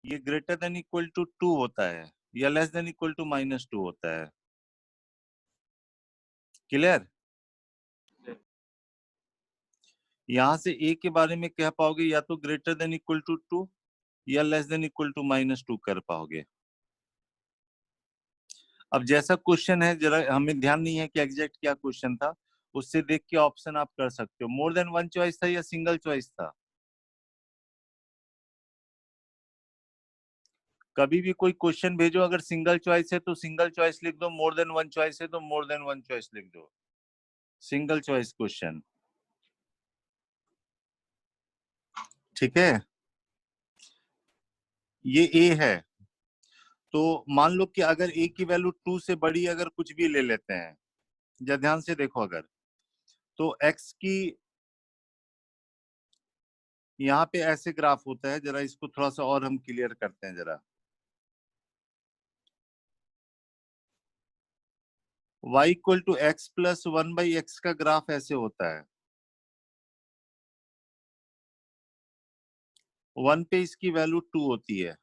ये greater than equal to 2 होता है या लेस देन इक्वल टू -2 होता है। क्लियर? यहां से ए के बारे में कह पाओगे या तो ग्रेटर देन इक्वल टू 2 या लेस देन इक्वल टू -2 कर पाओगे। अब जैसा क्वेश्चन है, जरा हमें ध्यान नहीं है कि एग्जैक्ट क्या क्वेश्चन था, उससे देख के ऑप्शन आप कर सकते हो। मोर देन वन चॉइस था या सिंगल चॉइस था? कभी भी कोई क्वेश्चन भेजो, अगर सिंगल चॉइस है तो सिंगल चॉइस लिख दो, मोर देन वन चॉइस है तो मोर देन वन चॉइस लिख दो। सिंगल चॉइस क्वेश्चन, ठीक है। ये ए है, तो मान लो कि अगर ए की वैल्यू 2 से बड़ी अगर कुछ भी ले लेते हैं, या ध्यान से देखो, अगर तो एक्स की यहाँ पे ऐसे ग्राफ होता है, जरा इसको थोड़ा सा और हम क्लियर करते हैं जरा। y equal to X plus 1/x का ग्राफ ऐसे होता है। 1 पे इसकी वैल्यू 2 होती है,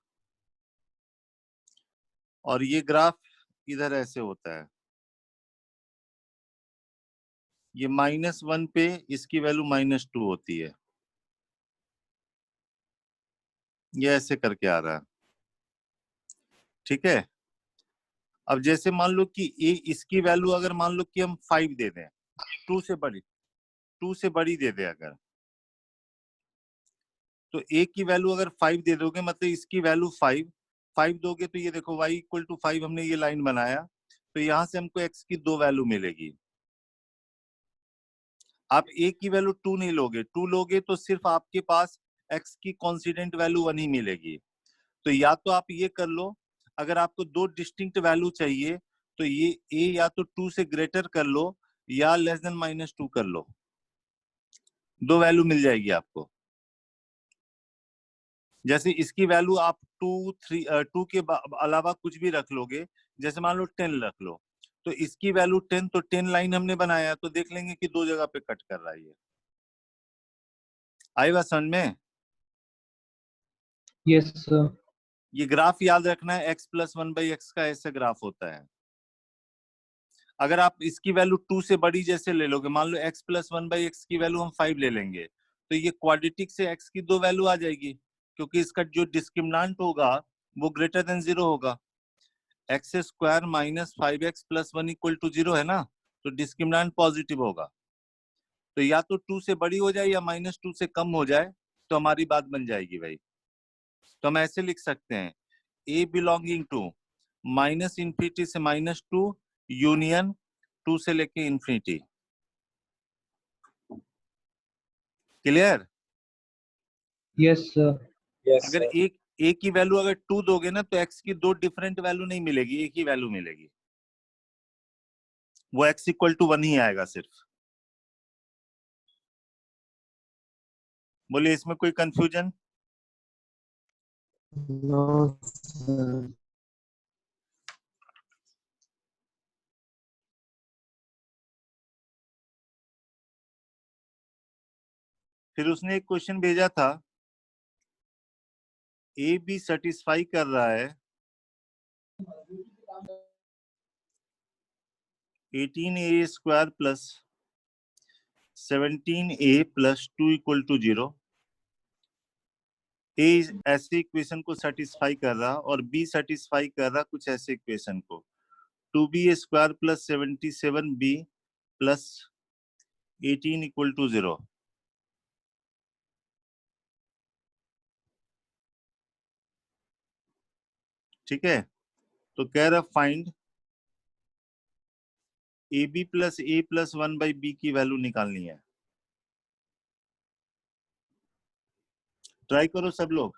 और ये ग्राफ इधर ऐसे होता है। ये -1 पे इसकी वैल्यू -2 होती है। ये ऐसे करके आ रहा है, ठीक है। अब जैसे मान लो कि ए इसकी वैल्यू अगर मान लो कि हम 5 दे दें, 2 से बड़ी, 2 से बड़ी दे दें अगर, तो ए की वैल्यू अगर 5 दे दोगे, मतलब इसकी वैल्यू 5 दोगे, तो ये देखो y इक्वल टू 5 हमने ये लाइन बनाया, तो यहां से हमको x की 2 वैल्यू मिलेगी। आप a की वैल्यू 2 नहीं लोगे, 2 लोगे तो सिर्फ आपके पास x की कॉन्स्टिडेंट वैल्यू 1 ही मिलेगी। तो या तो आप ये कर लो, अगर आपको दो डिस्टिंक्ट वैल्यू चाहिए तो ये a या तो 2 से ग्रेटर कर लो या लेस देन -2 कर लो, दो वैल्यू मिल जाएगी आपको। जैसे इसकी वैल्यू आप 2 के अलावा कुछ भी रख लोगे, जैसे मान लो 10 रख लो, तो इसकी वैल्यू 10, तो 10 लाइन हमने बनाया, तो देख लेंगे कि दो जगह पे कट कर रहा है। ये आई बात समझ में? Yes sir. ये ग्राफ याद रखना है, x प्लस 1/x का ऐसा ग्राफ होता है। अगर आप इसकी वैल्यू 2 से बड़ी जैसे ले लोगे, मान लो x प्लस 1/x की वैल्यू हम 5 ले लेंगे, तो ये क्वाड्रेटिक से x की दो वैल्यू आ जाएगी, क्योंकि इसका जो डिस्क्रिमिनेंट होगा वो ग्रेटर देन 0 होगा। X square -5x plus 1 equal to 0 है ना, तो डिस्क्रिमिनेंट पॉजिटिव होगा। तो या तो 2 से बड़ी हो जाए या -2 से कम हो जाए, तो हमारी बात बन जाएगी भाई। तो हम ऐसे लिख सकते हैं, ए बिलोंगिंग टू -इन्फिनिटी से -2 यूनियन 2 से लेके infinity. Clear? Yes sir. Yes अगर सर। एक ए की वैल्यू अगर 2 दोगे ना, तो एक्स की दो डिफरेंट वैल्यू नहीं मिलेगी, एक ही वैल्यू मिलेगी, वो एक्स इक्वल टू 1 ही आएगा सिर्फ। बोलिए, इसमें कोई कंफ्यूजन? No sir. फिर उसने एक क्वेश्चन भेजा था, ए बी सेटिस्फाई कर रहा है 18a² plus 17a plus 2 equal to 0। ए ऐसे इक्वेशन को सेटिस्फाई कर रहा और बी सेटिस्फाई कर रहा कुछ ऐसे इक्वेशन को, 2b² plus 77b plus 18 equal to 0। ठीक है, तो कह रहा find A B plus A plus 1/b की वैल्यू निकालनी है। ट्राई करो सब लोग।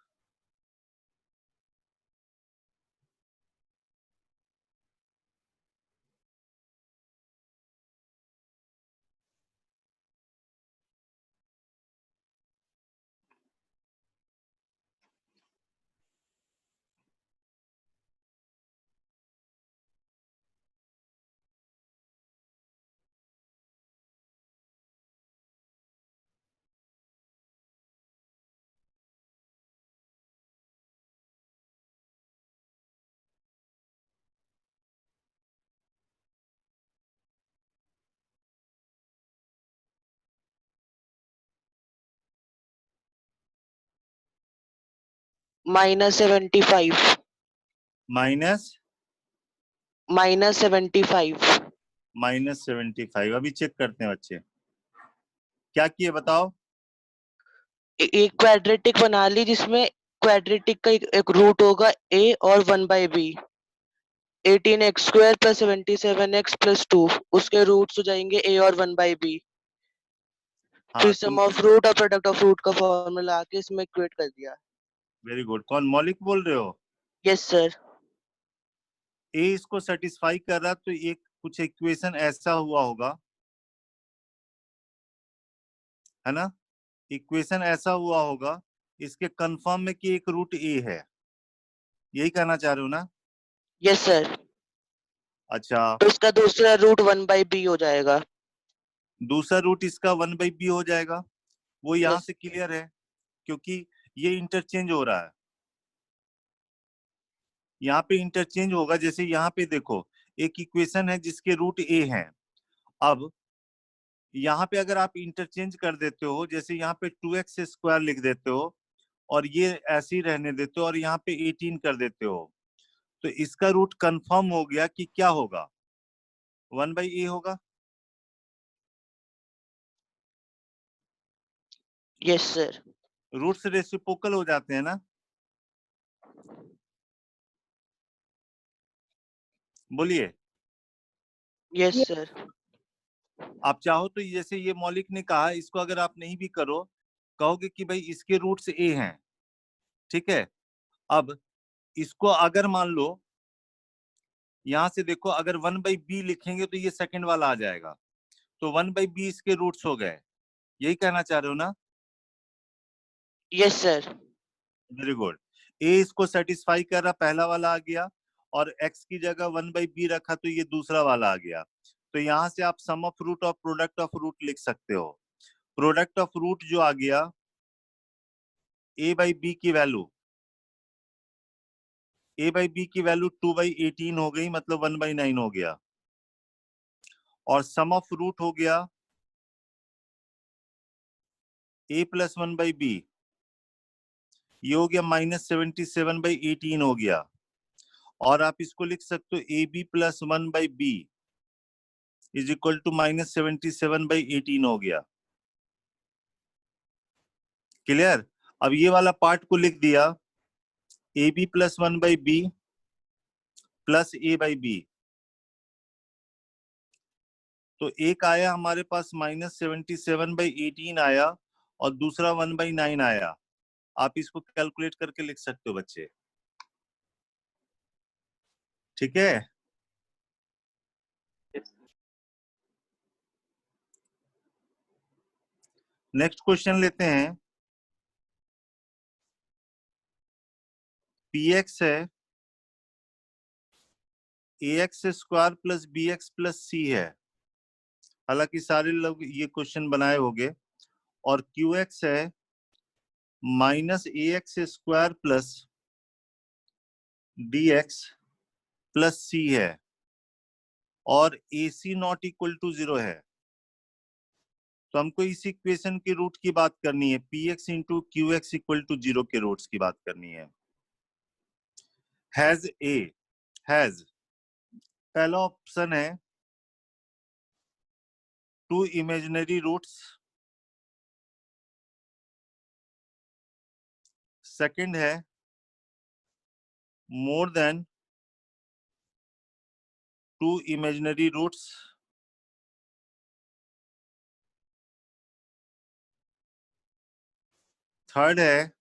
-75 -75 -75 अभी चेक करते हैं बच्चे क्या किए बताओ। एक क्वाड्रेटिक बना ली जिसमें क्वाड्रेटिक का एक रूट होगा a और 1/b 18x² + 77x + 2 उसके रूट्स हो जाएंगे a और 1/b। हाँ फिर तुम सम ऑफ रूट और प्रोडक्ट ऑफ रूट का फॉर्मूला आके इसमें इक्वेट कर दिया। Very good. कौन मौलिक बोल रहे हो? Yes sir. ए इसको सेटिस्फाई कर रहा तो एक कुछ इक्वेशन ऐसा हुआ होगा, है ना? इक्वेशन ऐसा हुआ होगा इसके कंफर्म में कि एक रूट ए है, यही कहना चाह रहे हो ना? Yes sir. अच्छा, तो उसका दूसरा रूट 1/b हो जाएगा। दूसरा रूट इसका 1/b हो जाएगा। वो यहाँ यस से क्लियर है क्योंकि ये इंटरचेंज हो रहा है, यहाँ पे इंटरचेंज होगा। जैसे यहाँ पे देखो एक इक्वेशन है जिसके रूट ए है, अब यहाँ पे अगर आप इंटरचेंज कर देते हो, जैसे यहाँ पे 2x² लिख देते हो और ये ऐसे ही रहने देते हो और यहाँ पे 18 कर देते हो, तो इसका रूट कंफर्म हो गया कि क्या होगा, 1/a होगा। Yes sir. रूट्स रेसिप्रोकल हो जाते हैं ना? बोलिए। Yes sir. आप चाहो तो जैसे ये मौलिक ने कहा, इसको अगर आप नहीं भी करो, कहोगे कि भाई इसके रूट्स a हैं, ठीक है। अब इसको अगर मान लो यहां से देखो, अगर 1/b लिखेंगे तो ये सेकंड वाला आ जाएगा, तो 1/b इसके रूट्स हो गए, यही कहना चाह रहे हो ना? Yes sir. Very good. ए इसको सेटिस्फाई कर रहा, पहला वाला आ गया, और x की जगह 1/b रखा तो ये दूसरा वाला आ गया। तो यहां से आप सम ऑफ रूट और प्रोडक्ट ऑफ रूट लिख सकते हो। प्रोडक्ट ऑफ रूट जो आ गया a/b की वैल्यू, a/b की वैल्यू 2/18 हो गई, मतलब 1/9 हो गया, और सम ऑफ रूट हो गया a + 1/b, ये हो गया -77/18 हो गया। और आप इसको लिख सकते हो ab + 1/b is equal to -77/18 हो गया। क्लियर? अब ये वाला पार्ट को लिख दिया ab + 1/b + a/b, तो एक आया हमारे पास -77/18 आया और दूसरा 1/9 आया। आप इसको कैलकुलेट करके लिख सकते हो बच्चे, ठीक है। नेक्स्ट क्वेश्चन लेते हैं। px है, ax² + bx + c है, हालांकि सारे लोग ये क्वेश्चन बनाए होंगे, और qx है -ax² + dx + c है, और ac नॉट इक्वल टू 0 है। तो हमको इस इक्वेशन के रूट की बात करनी है, px into qx equal to 0 के रूट्स की बात करनी है। हैज पहला ऑप्शन है 2 इमेजिनरी रूट्स, सेकंड है more than 2 imaginary roots, third है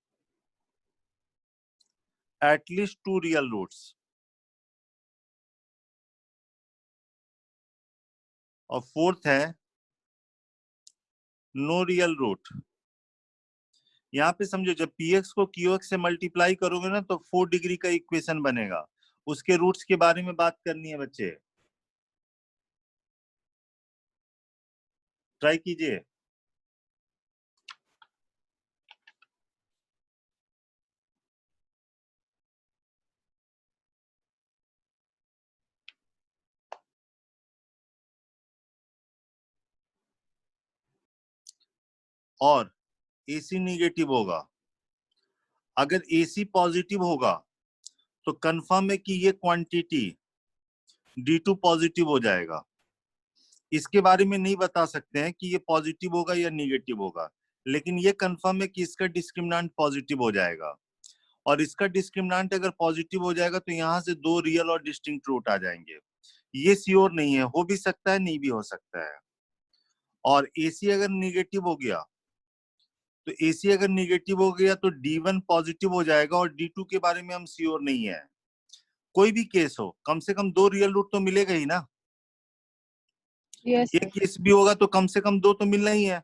एटलीस्ट 2 रियल रूट्स, और फोर्थ है नो रियल रूट। यहाँ पे समझो, जब px को qx से मल्टीप्लाई करोगे ना तो 4 डिग्री का इक्वेशन बनेगा, उसके रूट्स के बारे में बात करनी है बच्चे, ट्राई कीजिए। और AC नेगेटिव होगा। अगर AC पॉजिटिव होगा तो कंफर्म है कि ये क्वांटिटी D2 पॉजिटिव हो जाएगा। इसके बारे में नहीं बता सकते हैं कि ये पॉजिटिव होगा या निगेटिव होगा, लेकिन ये कंफर्म है कि इसका डिस्क्रिमिनेंट पॉजिटिव हो जाएगा। और इसका डिस्क्रिमिनेंट अगर पॉजिटिव हो जाएगा तो यहाँ से 2 रियल और डिस्टिंक्ट रूट आ जाएंगे। ये श्योर नहीं है, हो भी सकता है, नहीं भी हो सकता है। और AC अगर निगेटिव हो गया तो AC अगर निगेटिव हो गया तो D1 पॉजिटिव हो जाएगा, और D2 के बारे में हम श्योर नहीं है। कोई भी केस हो, कम से कम 2 रियल रूट तो मिलेगा ही ना। यस ये केस भी होगा तो कम से कम 2 तो मिलना ही है,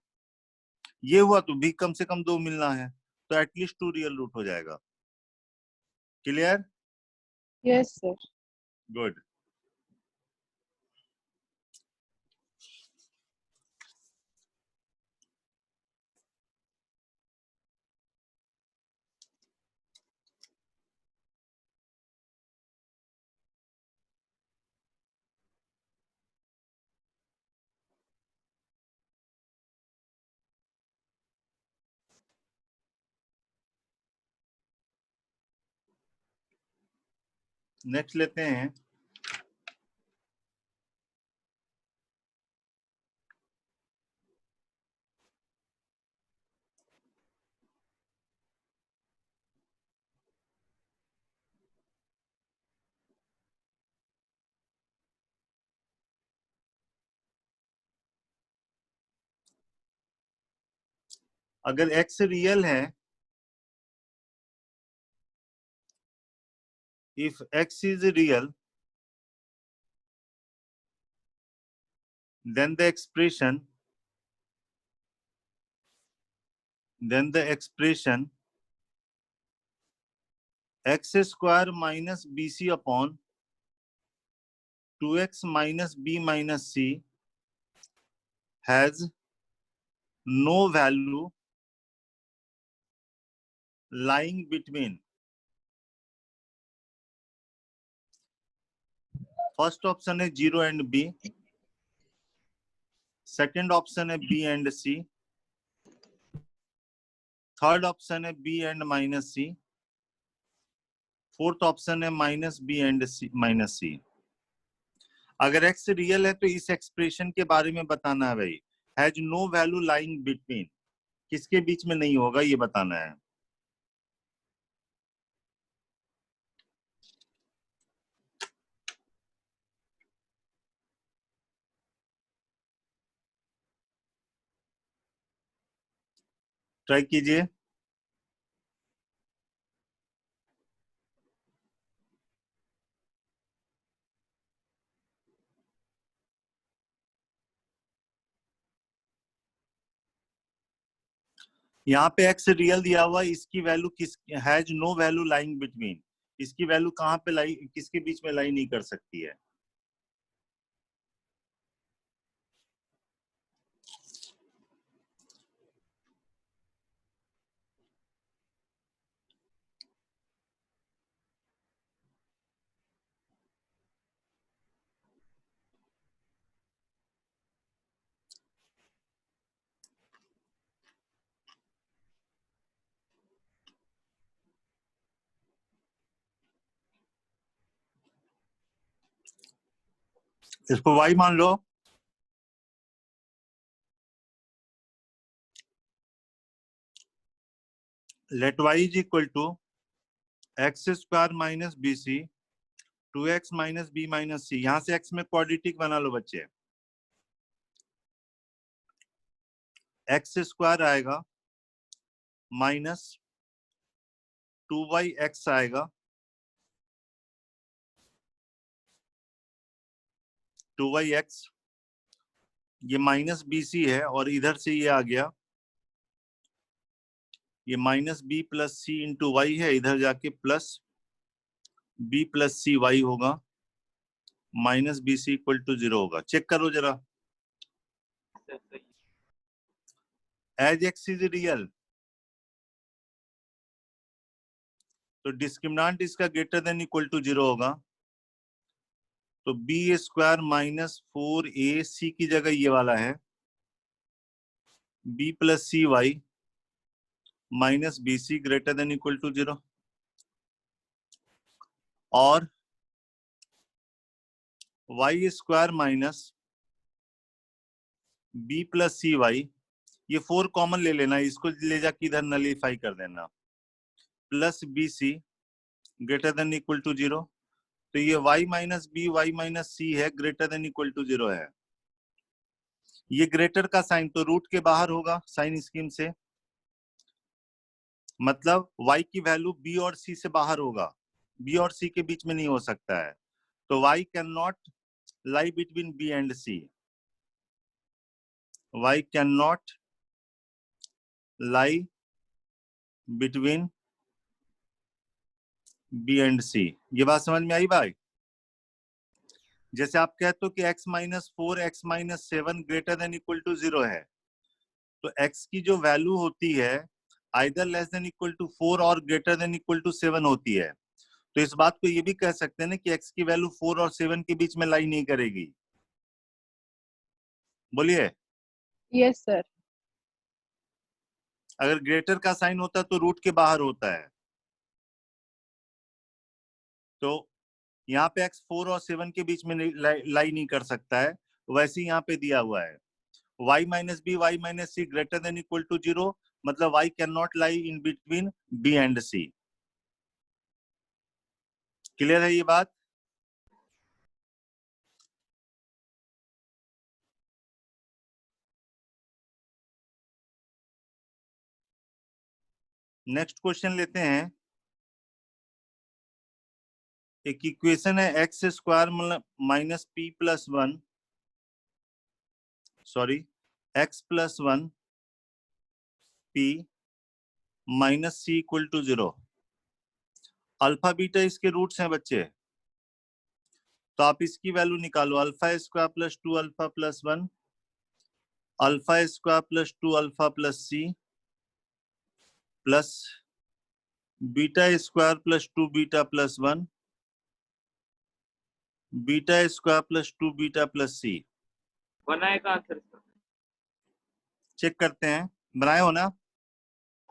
ये हुआ तो भी कम से कम 2 मिलना है, तो एटलीस्ट 2 रियल रूट हो जाएगा। Clear? Yes sir. Good. Next लेते हैं। अगर x रियल है, if x is real, then the expression x square minus bc upon 2x minus b minus c has no value lying between first option है 0 and b, second option है b and c, third option है b and minus c, fourth option है minus b and c minus c। अगर x real है तो इस expression के बारे में बताना है भाई। Has no value lying between, किसके बीच में नहीं होगा ये बताना है। ट्राई कीजिए। यहाँ पे x रियल दिया हुआ, इसकी वैल्यू किस, has no value lying between, इसकी वैल्यू कहाँ पे लाई, किसके बीच में लाई नहीं कर सकती है। इसको y मान लो। Let y is equal to x square minus B c 2x minus B minus c. यहां से x में क्वाड्रेटिक बना लो बच्चे। एक्स स्क्वायर आएगा माइनस 2y(x) आएगा, 2y(x), ये माइनस बी सी है, और इधर से ये आ गया, ये minus B plus C into Y है, इधर जाके प्लस बी प्लस सी वाई होगा, minus B C equal to 0 होगा। चेक करो जरा। एज एक्स इज रियल तो डिस्क्रिमिनेंट इसका ग्रेटर देन इक्वल टू 0 होगा, तो बी स्क्वायर माइनस 4a सी की जगह ये वाला है, b plus C y minus B c greater than equal to 0 और y square minus B plus सी वाई, ये 4 कॉमन ले लेना, इसको ले जाके इधर नलीफाई कर देना, plus b c greater than equal to 0। तो ये y minus B Y minus c है, ग्रेटर देन इक्वल टू 0 है। ये ग्रेटर का साइन तो रूट के बाहर होगा साइन स्कीम से, मतलब y की वैल्यू b और c से बाहर होगा, b और c के बीच में नहीं हो सकता है। तो y can not lie between b and c, y can not lie between b and c। ये बात समझ में आई भाई? जैसे आप कहते हो कि x minus 4 x minus 7 greater than equal to 0 है, तो x की जो वैल्यू होती है either less than equal to 4 और ग्रेटर देन इक्वल टू 7 होती है। तो इस बात को ये भी कह सकते हैं ना कि x की वैल्यू 4 और 7 के बीच में लाई नहीं करेगी। बोलिए। Yes, sir. अगर ग्रेटर का साइन होता तो रूट के बाहर होता है, तो यहाँ पे x 4 और 7 के बीच में लाई नहीं कर सकता है। वैसे ही यहाँ पे दिया हुआ है y minus B Y minus C greater than equal to 0, मतलब y can not lie in between b and c। Clear है ये बात? नेक्स्ट क्वेश्चन लेते हैं। एक इक्वेशन है x square minus P plus 1, sorry x plus 1 p minus c equal to 0। Alpha beta इसके roots हैं बच्चे, तो आप इसकी वैल्यू निकालो। Alpha square plus 2 alpha plus 1, alpha square plus 2 alpha plus c, plus beta square plus 2 beta plus 1, beta square plus 2 beta plus c. बनाएगा answer इसका? Check करते हैं, बनाए हो ना?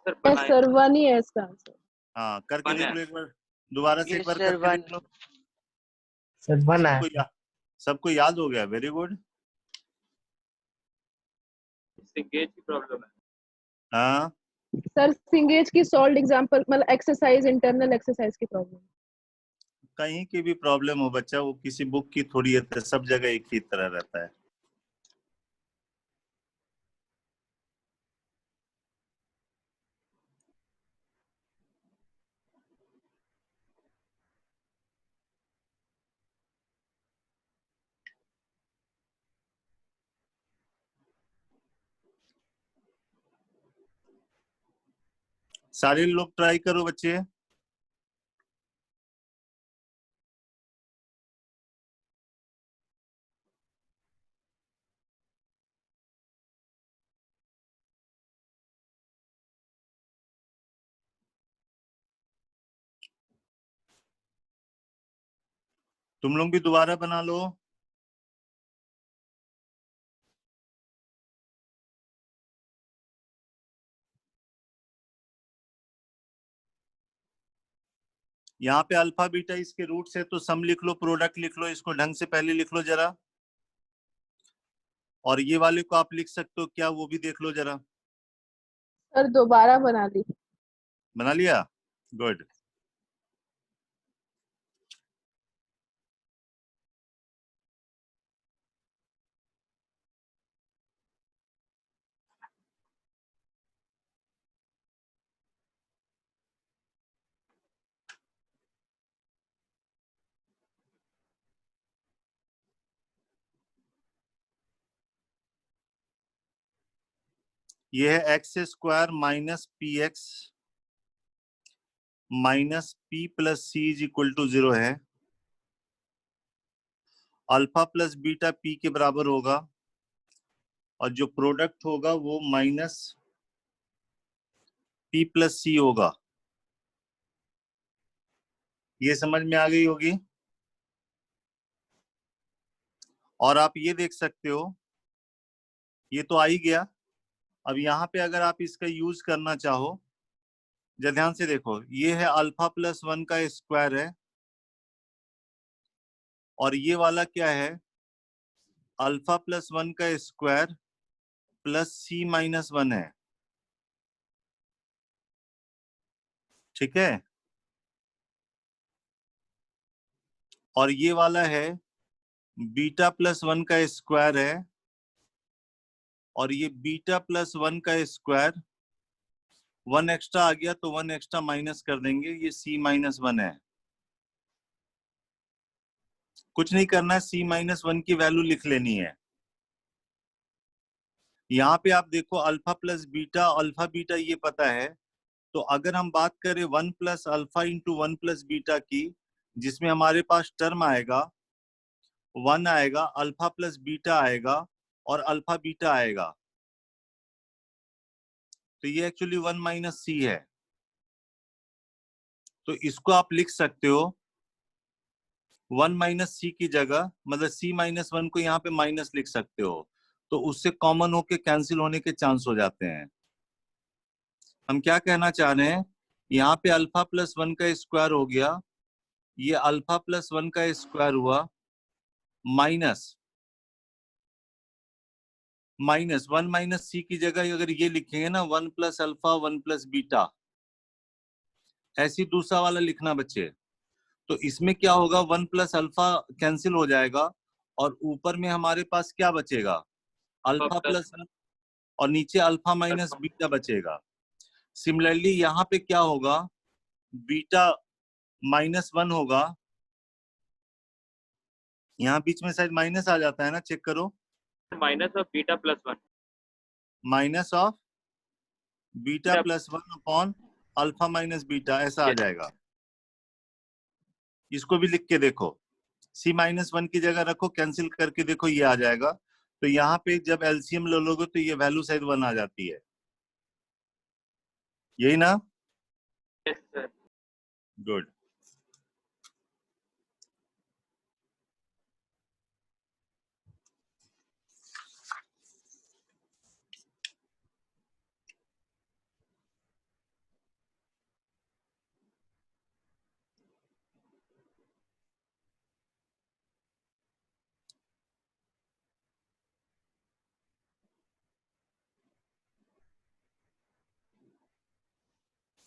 सर Yes, बनाए। sir. One ही है इसका आंसर। हाँ करके बना देख लो एक बार, दोबारा से एक Yes, बार sir, करके one. देख लो। सर बना है। सबको याद हो गया, वेरी गुड। इससे गेज की प्रॉब्लम है। हाँ सर सिंगेज की सॉल्व एग्जांपल मतलब एक्सरसाइज इंटरनल एक्सरसाइज की प्रॉब्लम। कहीं की भी प्रॉब्लम हो बच्चा, वो किसी बुक की थोड़ी है, सब जगह एक ही तरह रहता है। सारे लोग ट्राई करो बच्चे। तुम लोग भी दोबारा बना लो। यहाँ पे अल्फा बीटा इसके रूट्स है, तो सम लिख लो, प्रोडक्ट लिख लो, इसको ढंग से पहले लिख लो जरा। और ये वाले को आप लिख सकते हो क्या, वो भी देख लो जरा। सर दोबारा बना दी। बना लिया? गुड। ये है x square minus P X minus P plus C is equal to 0 है। अल्फा प्लस बीटा पी के बराबर होगा, और जो प्रोडक्ट होगा वो माइनस पी प्लस सी होगा। ये समझ में आ गई होगी। और आप ये देख सकते हो, ये तो आ ही गया। अब यहाँ पे अगर आप इसका यूज करना चाहो जरा ध्यान से देखो, ये है अल्फा प्लस 1 का स्क्वायर है, और ये वाला क्या है, अल्फा प्लस 1 का स्क्वायर प्लस सी माइनस 1 है। ठीक है, और ये वाला है बीटा प्लस 1 का स्क्वायर है, और ये बीटा प्लस 1 का स्क्वायर, 1 एक्स्ट्रा आ गया तो 1 एक्स्ट्रा माइनस कर देंगे, ये सी माइनस 1 है। कुछ नहीं करना है, सी माइनस 1 की वैल्यू लिख लेनी है। यहाँ पे आप देखो अल्फा प्लस बीटा ये पता है, तो अगर हम बात करें 1 plus alpha into 1 plus beta की, जिसमें हमारे पास टर्म आएगा 1 आएगा, अल्फा प्लस बीटा आएगा और अल्फा बीटा आएगा, तो ये एक्चुअली 1 माइनस सी है। तो इसको आप लिख सकते हो 1 माइनस सी की जगह, मतलब सी माइनस 1 को यहाँ पे माइनस लिख सकते हो, तो उससे कॉमन होके कैंसिल होने के चांस हो जाते हैं। हम क्या कहना चाह रहे हैं, यहाँ पे अल्फा प्लस 1 का स्क्वायर हो गया, ये अल्फा प्लस 1 का स्क्वायर हुआ, माइनस 1 माइनस सी की जगह अगर ये लिखेंगे ना 1 प्लस अल्फा 1 प्लस बीटा, ऐसी दूसरा वाला लिखना बच्चे। तो इसमें क्या होगा, 1 प्लस अल्फा कैंसिल हो जाएगा, और ऊपर में हमारे पास क्या बचेगा, अल्फा प्लस, और नीचे अल्फा माइनस बीटा बचेगा। सिमिलरली यहाँ पे क्या होगा, बीटा माइनस 1 होगा, यहाँ बीच में शायद माइनस आ जाता है ना, चेक करो, minus of beta plus 1, minus of beta plus 1 upon alpha minus beta, ऐसा आ जाएगा। इसको भी लिख के देखो, सी माइनस 1 की जगह रखो, कैंसिल करके देखो, ये आ जाएगा। तो यहाँ पे जब एलसीएम ले लोगे तो ये वैल्यू शायद 1 आ जाती है, यही ना? Yes sir. गुड।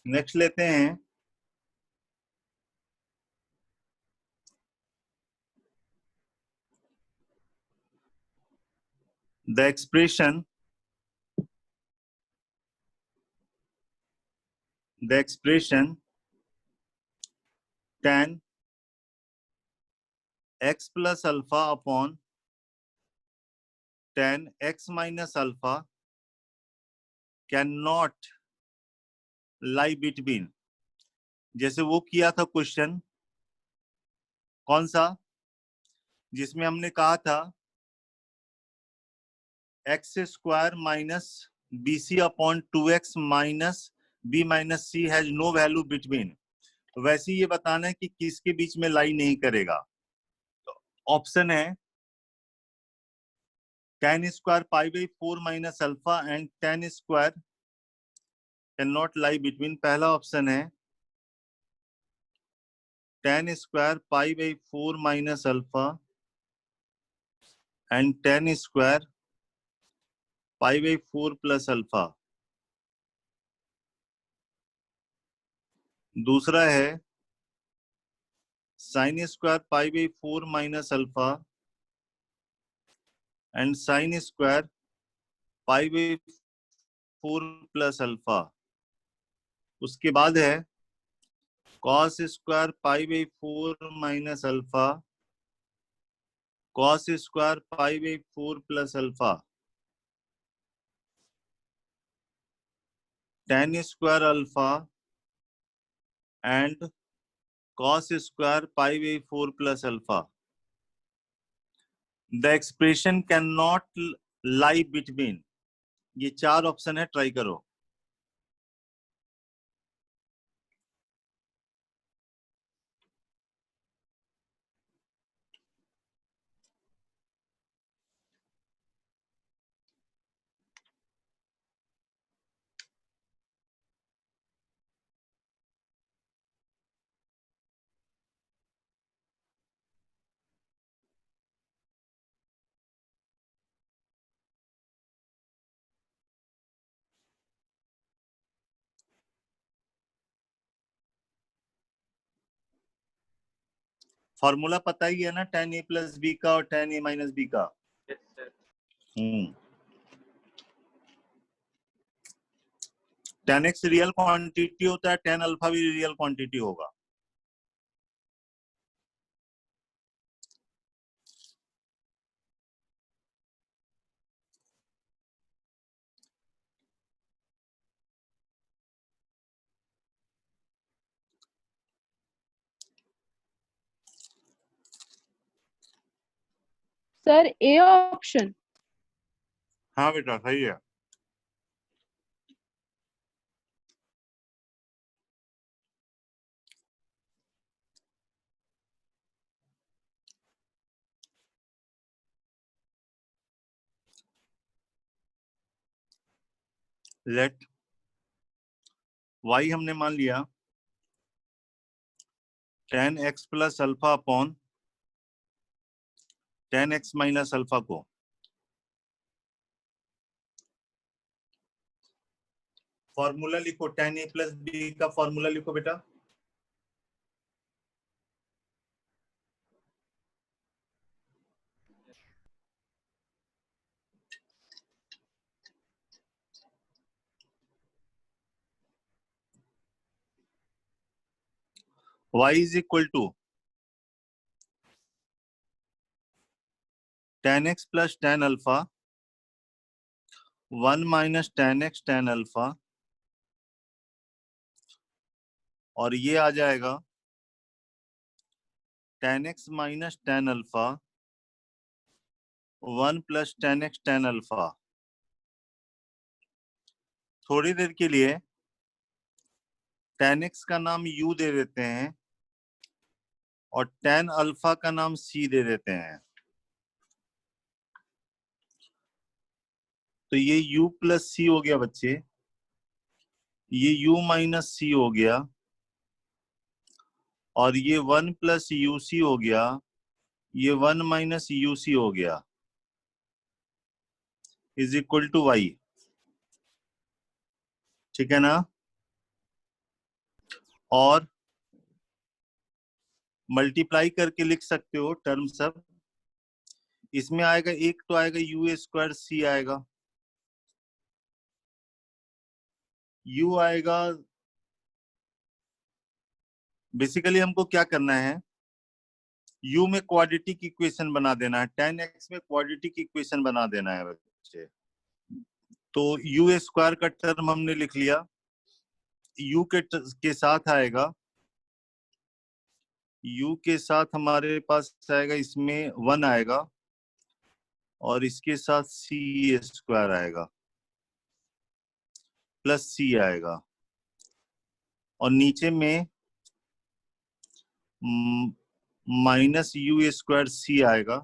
नेक्स्ट लेते हैं, the expression tan x plus alpha upon tan x minus alpha cannot lie between, जैसे वो किया था क्वेश्चन, कौन सा, जिसमें हमने कहा था X square minus B C upon 2x minus B minus C has no value between. वैसे ये बताना है कि किसके बीच में लाई नहीं करेगा। तो ऑप्शन है tan square pi by 4 minus alpha and tan square can not lie between. पहला ऑप्शन है tan square pi by 4 minus alpha and tan square pi by 4 plus alpha. दूसरा है sin square pi by 4 minus alpha and sin square pi by 4 plus alpha. उसके बाद है cos square pi by 4 minus alpha cos square pi by 4 plus alpha. tan square alpha and cos square pi by 4 plus alpha. The expression can not lie between. ये 4 option है, try करो। Formula पता ही है ना, tan a plus B का और tan a minus B का। Yes, sir. tan x real quantity होता है, tan अल्फा भी रियल क्वांटिटी होगा। Sir A option. हाँ बेटा सही है। लेट y हमने मान लिया tan x plus alpha upon tan x minus alpha को फॉर्मूला लिखो, tan a प्लस बी का फॉर्मूला लिखो बेटा। y is equal to tan x plus tan alpha 1 minus tan x tan alpha, और ये आ जाएगा tan x minus tan alpha 1 plus tan x tan alpha. थोड़ी देर के लिए tan x का नाम u दे देते हैं और tan अल्फा का नाम c दे देते हैं। तो ये u प्लस c हो गया बच्चे, ये u माइनस c हो गया, और ये 1 प्लस यू सी हो गया, ये 1 माइनस यू सी हो गया, इज इक्वल टू y। ठीक है ना। और मल्टीप्लाई करके लिख सकते हो टर्म सब। इसमें आएगा एक तो आएगा यू स्क्वायर सी आएगा, u आएगा। बेसिकली हमको क्या करना है, u में क्वाड्रेटिक इक्वेशन बना देना है, tan x में क्वाड्रेटिक इक्वेशन बना देना है बच्चे। तो u स्क्वायर का टर्म हमने लिख लिया, u के साथ आएगा, u के साथ हमारे पास आएगा, इसमें 1 आएगा और इसके साथ c स्क्वायर आएगा प्लस c आएगा, और नीचे में माइनस यू स्क्वायर सी आएगा,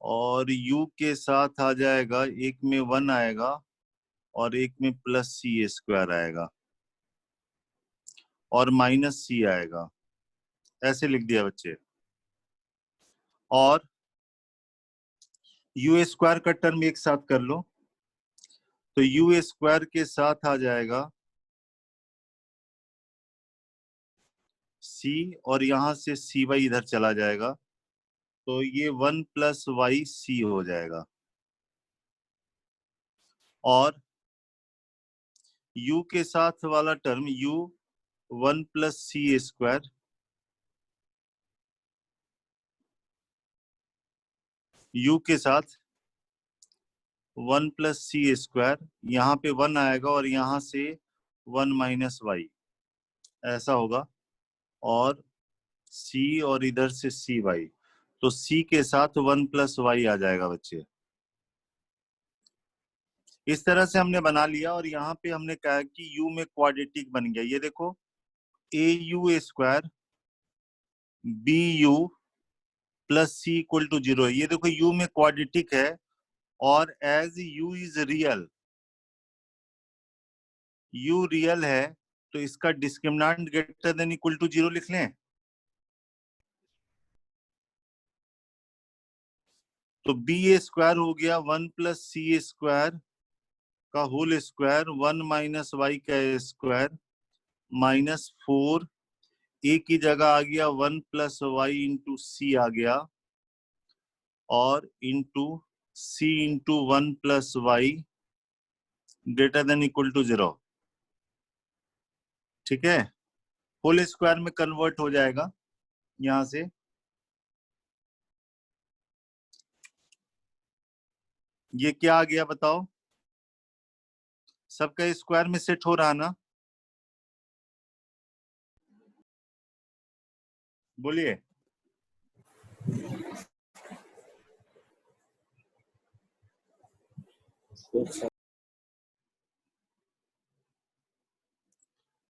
और u के साथ आ जाएगा, एक में 1 आएगा और एक में प्लस सी स्क्वायर आएगा और माइनस c आएगा। ऐसे लिख दिया बच्चे। और यू स्क्वायर का टर्म एक साथ कर लो, तो यू स्क्वायर के साथ आ जाएगा c, और यहां से cy इधर चला जाएगा, तो ये 1 प्लस वाई सी हो जाएगा। और u के साथ वाला टर्म u 1 प्लस सी स्क्वायर, u के साथ 1 प्लस सी स्क्वायर, यहाँ पे 1 आएगा और यहाँ से 1 माइनस वाई, ऐसा होगा। और c और इधर से सी वाई, तो c के साथ 1 प्लस वाई आ जाएगा बच्चे। इस तरह से हमने बना लिया, और यहाँ पे हमने कहा कि u में क्वाड्रेटिक बन गया। ये देखो a u square b u plus c equal to 0। ये देखो u में क्वाड्रेटिक है, और as u is real, u real है, तो इसका discriminant greater than equal to 0 लिख लें। तो बी स्क्वायर हो गया 1 प्लस सी स्क्वायर का होल स्क्वायर 1 माइनस वाई का स्क्वायर माइनस 4 ए की जगह आ गया 1 प्लस वाई इंटू सी आ गया, और into C into 1 plus Y greater than equal to 0। ठीक है, होल स्क्वायर में कन्वर्ट हो जाएगा यहां से। ये क्या आ गया बताओ, सबका स्क्वायर में सेट हो रहा ना? बोलिए।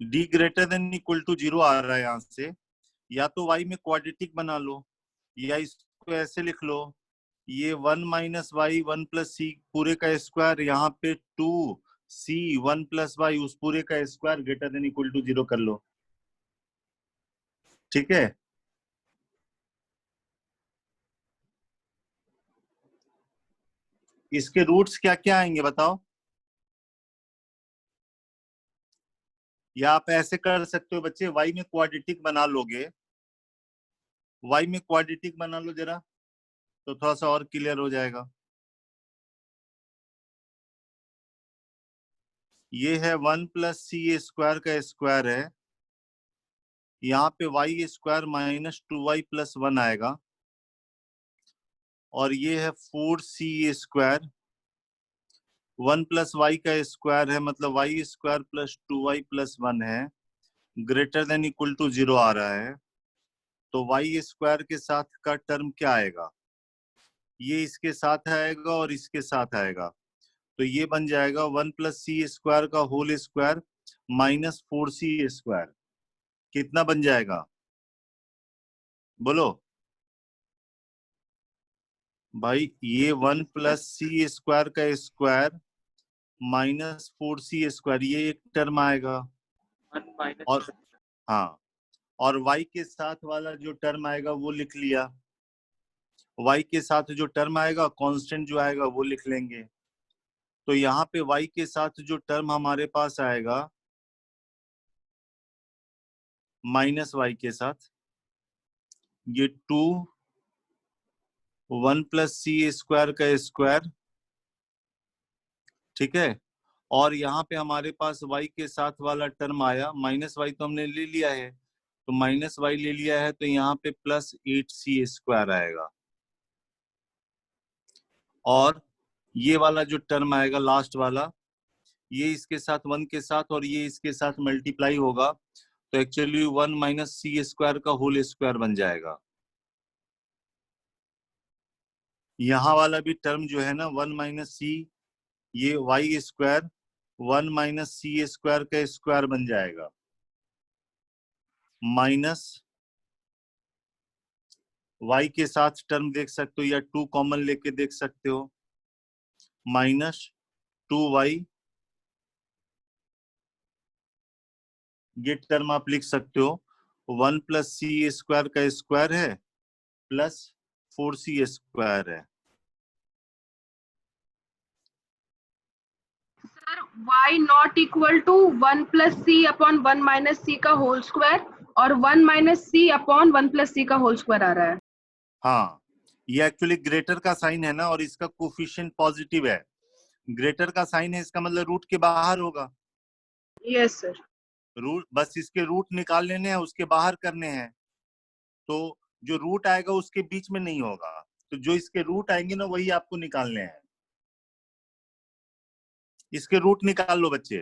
D greater than equal to 0 आ रहा है यहां से। या तो y में क्वाड्रेटिक बना लो, या इसको ऐसे लिख लो, ये 1 माइनस वाई 1 प्लस सी पूरे का स्क्वायर, यहाँ पे 2 सी 1 प्लस वाई उस पूरे का square greater than equal to 0 कर लो। ठीक है, इसके रूट्स क्या क्या आएंगे बताओ? या आप ऐसे कर सकते हो बच्चे, y में क्वाड्रेटिक बना लोगे, y में क्वाड्रेटिक बना लो जरा, तो थोड़ा सा और क्लियर हो जाएगा। ये है 1 प्लस सी स्क्वायर का स्क्वायर है, यहाँ पे Y square minus 2y plus 1 आएगा, और ये है 4c स्क्वायर, 1 प्लस वाई का स्क्वायर है, मतलब Y square plus 2y plus 1 है, ग्रेटर देन इक्वल टू 0 आ रहा है। तो वाई स्क्वायर के साथ का टर्म क्या आएगा? ये इसके साथ आएगा और इसके साथ आएगा, तो ये बन जाएगा 1 प्लस सी स्क्वायर का whole square minus 4c square. कितना बन जाएगा बोलो भाई? ये 1 प्लस सी स्क्वायर का स्क्वायर माइनस 4c स्क्वायर, ये एक टर्म आएगा। 1 माइनस और हाँ, और y के साथ वाला जो टर्म आएगा वो लिख लिया, y के साथ जो टर्म आएगा कांस्टेंट जो आएगा वो लिख लेंगे। तो यहाँ पे y के साथ जो टर्म हमारे पास आएगा माइनस y के साथ, ये 2 1 प्लस सी स्क्वायर का स्क्वायर, ठीक है। और यहाँ पे हमारे पास y के साथ वाला टर्म आया, माइनस y तो हमने ले लिया है, तो माइनस y ले लिया है, तो यहाँ पे प्लस 8c स्क्वायर आएगा। और ये वाला जो टर्म आएगा लास्ट वाला, ये इसके साथ 1 के साथ और ये इसके साथ मल्टीप्लाई होगा, तो एक्चुअली 1 माइनस सी स्क्वायर का होल स्क्वायर बन जाएगा। यहाँ वाला भी टर्म जो है ना 1 माइनस सी, ये वाई स्क्वायर 1 माइनस सी स्क्वायर का स्क्वायर बन जाएगा, माइनस y के साथ टर्म देख सकते हो या 2 कॉमन लेके देख सकते हो, माइनस 2y, ये टर्म आप लिख सकते हो 1 प्लस सी स्क्वायर का स्क्वायर है प्लस 4c स्क्वायर है। Sir y not equal to 1 plus c upon 1 minus c का होल स्क्वायर और 1 minus c upon 1 plus c का होल स्क्वायर आ रहा है। हाँ, ये एक्चुअली ग्रेटर का साइन है ना, और इसका कोफिशिएंट पॉजिटिव है, ग्रेटर का साइन है, इसका मतलब रूट के बाहर होगा। Yes sir. रूट, बस इसके रूट निकाल लेने हैं, उसके बाहर करने हैं, तो जो रूट आएगा उसके बीच में नहीं होगा, तो जो इसके रूट आएंगे ना वही आपको निकालने हैं। इसके रूट निकाल लो बच्चे,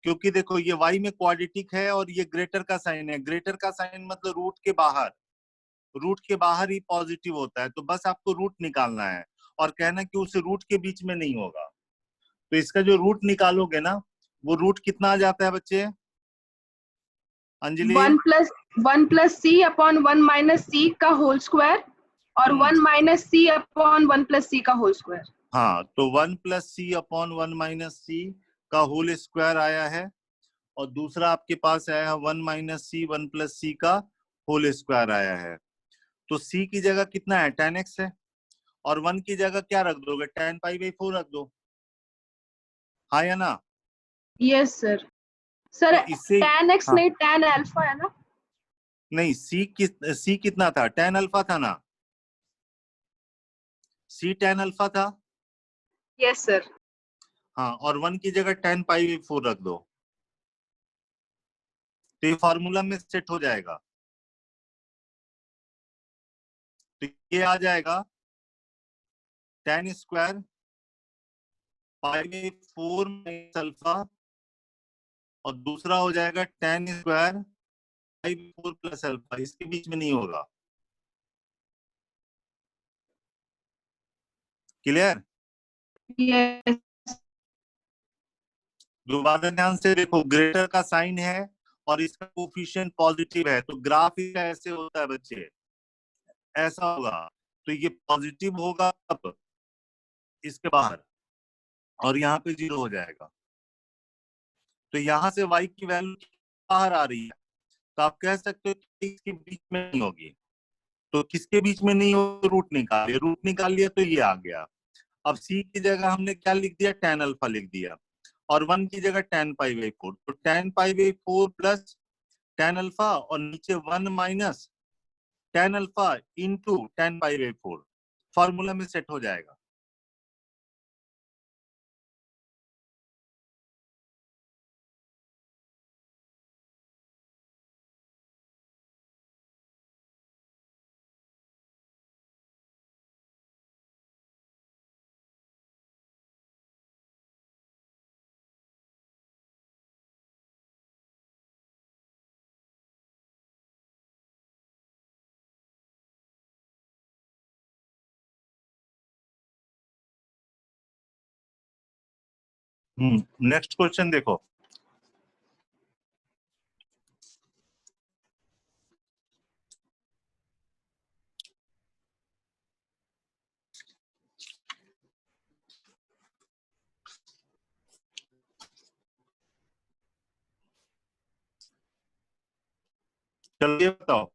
क्योंकि देखो ये y में क्वाड्रेटिक है और ये ग्रेटर का साइन है, ग्रेटर का साइन मतलब रूट के बाहर, रूट के बाहर ही पॉजिटिव होता है, तो बस आपको रूट निकालना है और कहना कि उस रूट के बीच में नहीं होगा। तो इसका जो रूट निकालोगे ना, वो रूट कितना आ जाता है बच्चे? Anjali? 1 plus c upon 1 minus c का होल स्क्वायर और 1 minus c upon 1 plus c का होल स्क्वायर। हाँ, तो 1 plus c upon 1 minus c का होल स्क्वायर आया है, और दूसरा आपके पास आया है 1 माइनस सी 1 प्लस सी का होल स्क्वायर आया है। तो c की जगह कितना है? tan x है, और 1 की जगह क्या रख दोगे? tan पाई बाई 4 रख दो, हाँ या ना? Yes sir. सर तो इससे tan x हाँ, नहीं tan अल्फा है ना? नहीं, सी कितना था? tan अल्फा था ना? सी tan अल्फा था। Yes sir. हाँ, और 1 की जगह tan पाई बाई 4 रख दो, तो ये फॉर्मूला में सेट हो जाएगा। तो ये आ जाएगा tan square pi by 4 minus alpha, और दूसरा हो जाएगा tan square pi by 4 plus alpha. इसके बीच में नहीं होगा। क्लियर? यस दोबारा ध्यान से देखो, ग्रेटर का साइन है और इसका कोफिशिएंट पॉजिटिव है, तो ग्राफ इसका ऐसे होता है बच्चे, ऐसा होगा। तो ये पॉजिटिव होगा अब इसके बाहर, और यहाँ पे 0 हो जाएगा। तो यहाँ से y की वैल्यू बाहर आ रही है, तो आप कह सकते हो कि इसके बीच में नहीं होगी। तो किसके बीच में नहीं होगी? रूट निकालिए, रूट निकाल लिया तो ये आ गया। अब c की जगह हमने क्या लिख दिया? tan अल्फा लिख दिया, और 1 की जगह tan पाई बाई 4, तो tan pi by 4 plus tan alpha, और नीचे 1 minus tan alpha into tan pi by 4, formula में सेट हो जाएगा। नेक्स्ट क्वेश्चन देखो। चलो ये बताओ,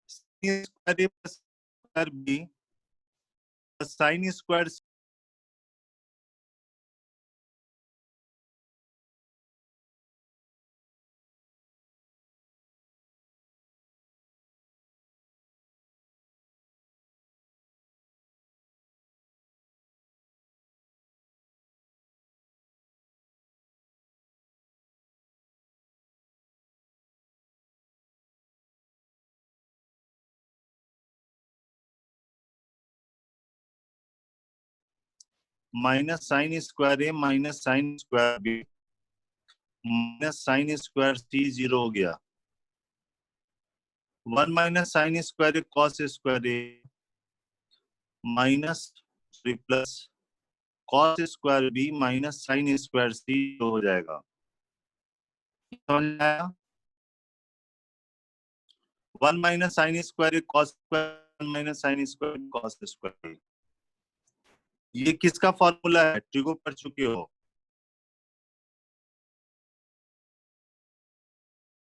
square plus square b plus sine square minus sine square a minus sine square b minus sine square c 0 हो गया। 1 minus sine square cos square a minus plus cos square b minus sine square सी हो जाएगा। समझ आया? 1 minus sine square cos square minus sine square cos square, ये किसका formula है? Trigo पढ़ चुके हो।